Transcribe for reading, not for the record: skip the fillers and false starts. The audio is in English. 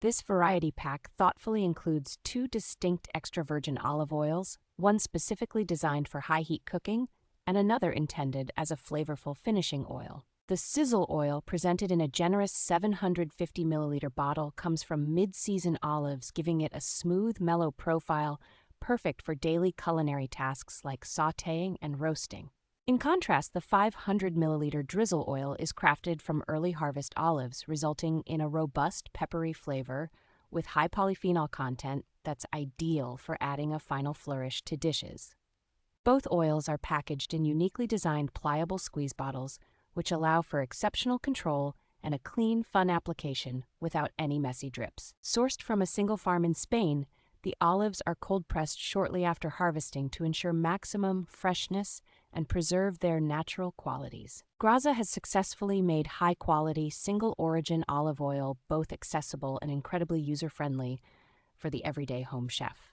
This variety pack thoughtfully includes two distinct extra virgin olive oils, one specifically designed for high heat cooking and another intended as a flavorful finishing oil. The sizzle oil, presented in a generous 750 milliliter bottle, comes from mid-season olives, giving it a smooth, mellow profile, perfect for daily culinary tasks like sautéing and roasting. In contrast, the 500 milliliter drizzle oil is crafted from early harvest olives, resulting in a robust, peppery flavor with high polyphenol content that's ideal for adding a final flourish to dishes. Both oils are packaged in uniquely designed pliable squeeze bottles, which allow for exceptional control and a clean, fun application without any messy drips. Sourced from a single farm in Spain, the olives are cold-pressed shortly after harvesting to ensure maximum freshness and preserve their natural qualities. Graza has successfully made high-quality, single-origin olive oil both accessible and incredibly user-friendly for the everyday home chef.